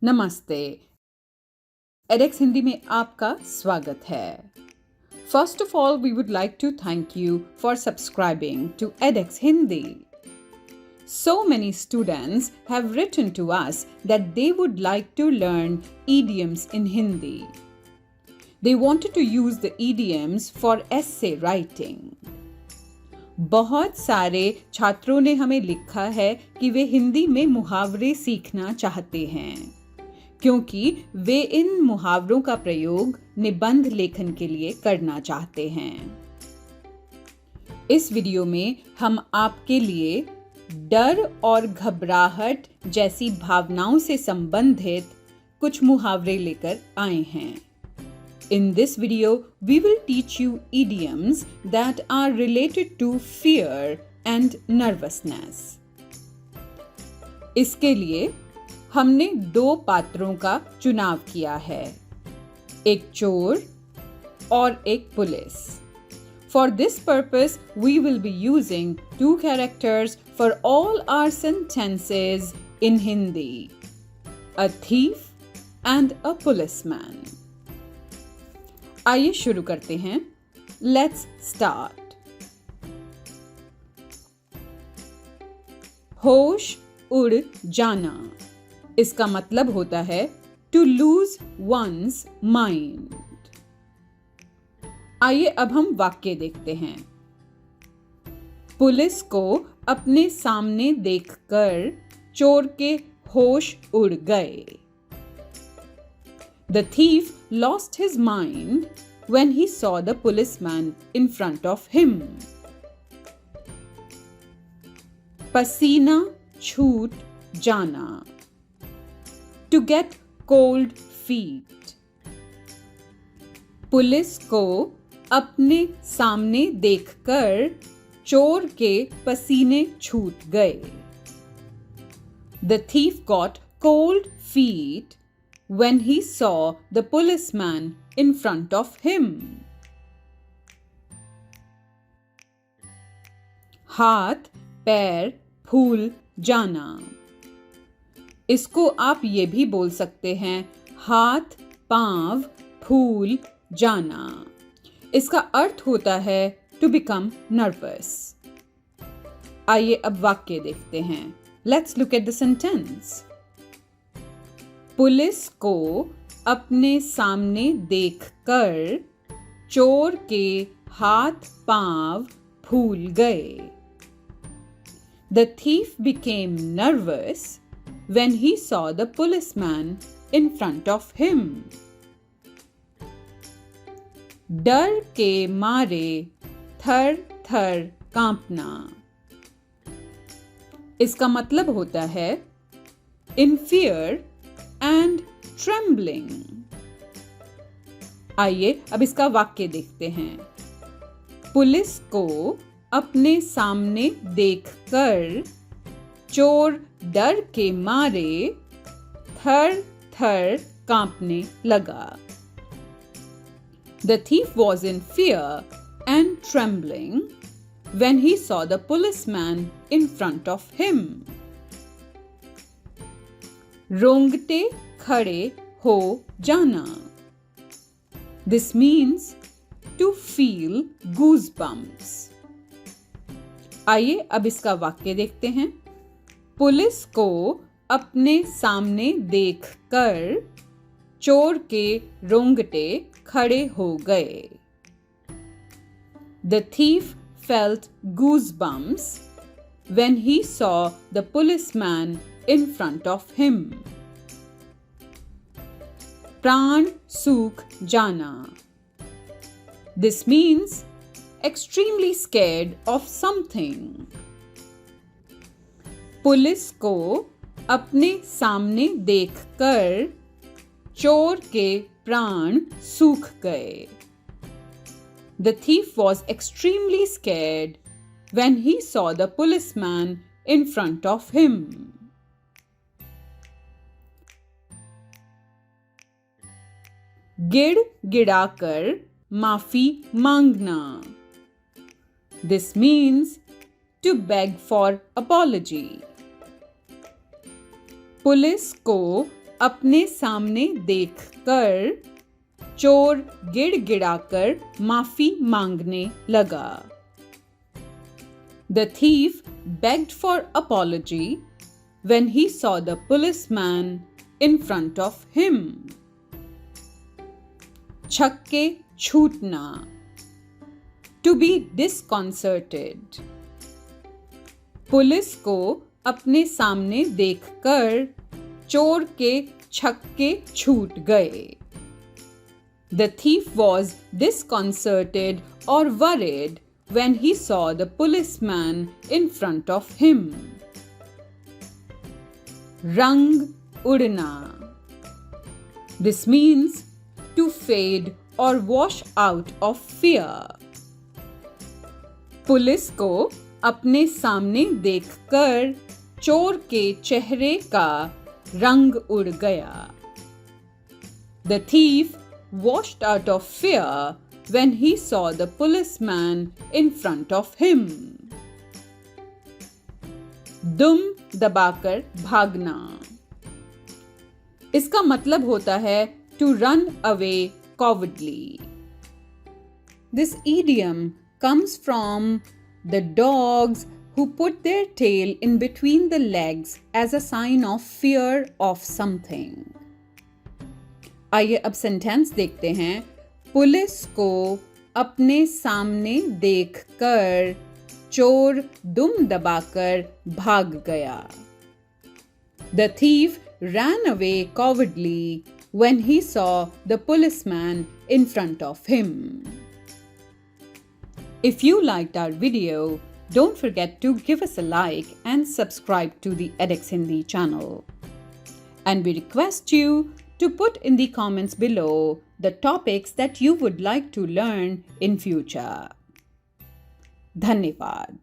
नमस्ते। एडेक्स हिंदी में आपका स्वागत है। First of all, we would like to thank you for subscribing to edX Hindi. So many students have written to us that they would like to learn idioms in Hindi. They wanted to use the idioms for essay writing. बहुत सारे छात्रों ने हमें लिखा है कि वे हिंदी में मुहावरे सीखना चाहते हैं, क्योंकि वे इन मुहावरों का प्रयोग निबंध लेखन के लिए करना चाहते हैं। इस वीडियो में हम आपके लिए डर और घबराहट जैसी भावनाओं से संबंधित कुछ मुहावरे लेकर आए हैं। In this video, we will teach you idioms that are related to fear and nervousness. इसके लिए हमने दो पात्रों का चुनाव किया है, एक चोर और एक police. For this purpose, we will be using two characters for all our sentences in Hindi, a thief and a policeman. आइए शुरू करते हैं। Let's start. होश उड़ जाना, इसका मतलब होता है to lose one's mind. आइए अब हम वाक्य देखते हैं। पुलिस को अपने सामने देखकर चोर के होश उड़ गए। The thief lost his mind when he saw the policeman in front of him. पसीना छूट जाना, to get cold feet. Police को अपने सामने देखकर चोर के पसीने छूट गए। The thief got cold feet when he saw the policeman in front of him. हाथ पैर फूल जाना, इसको आप ये भी बोल सकते हैं हाथ पांव फूल जाना। इसका अर्थ होता है to become nervous. आइए अब वाक्य देखते हैं। Let's look at the sentence. Police को अपने सामने देखकर चोर के हाथ पांव फूल गए। The thief became nervous when he saw the policeman in front of him. डर के मारे थर थर कांपना, इसका मतलब होता है in fear and trembling. आइए अब इसका वाक्य देखते हैं। पुलिस को अपने सामने देखकर चोर डर के मारे थर थर कांपने लगा। The thief was in fear and trembling when he saw the policeman in front of him. रोंगटे खड़े हो जाना, this means to feel goosebumps. आइए अब इसका वाक्य देखते हैं। पुलिस को अपने सामने देखकर चोर के रोंगटे खड़े हो गए। The thief felt goosebumps when he saw the policeman in front of him. प्राण सूख जाना, this means extremely scared of something. Police को अपने सामने देखकर चोर के प्राण सूख गए। The thief was extremely scared when he saw the policeman in front of him. गिड़ गिड़ाकर माफी मांगना, this means to beg for apology. Police को अपने सामने देखकर चोर गिड़गिड़ाकर माफी मांगने लगा. The thief begged for apology when he saw the policeman in front of him. छक्के छूटना. To be disconcerted. पुलिस को अपने सामने देखकर चोर के छक्के छूट गए. The thief was disconcerted or worried when he saw the policeman in front of him. रंग उड़ना. This means to fade or wash out of fear. Police को अपने सामने देखकर चोर के चेहरे का रंग उड़ गया. The thief washed out of fear when he saw the policeman in front of him. दुम दबाकर भागना. इसका मतलब होता है to run away cowardly. This idiom comes from the dogs who put their tail in between the legs as a sign of fear of something. आइए अब sentence देखते हैं. पुलिस को अपने सामने देखकर चोर दुम दबाकर भाग गया. The thief ran away cowardly when he saw the policeman in front of him. If you liked our video, don't forget to give us a like and subscribe to the edX Hindi channel. And we request you to put in the comments below the topics that you would like to learn in future. धन्यवाद.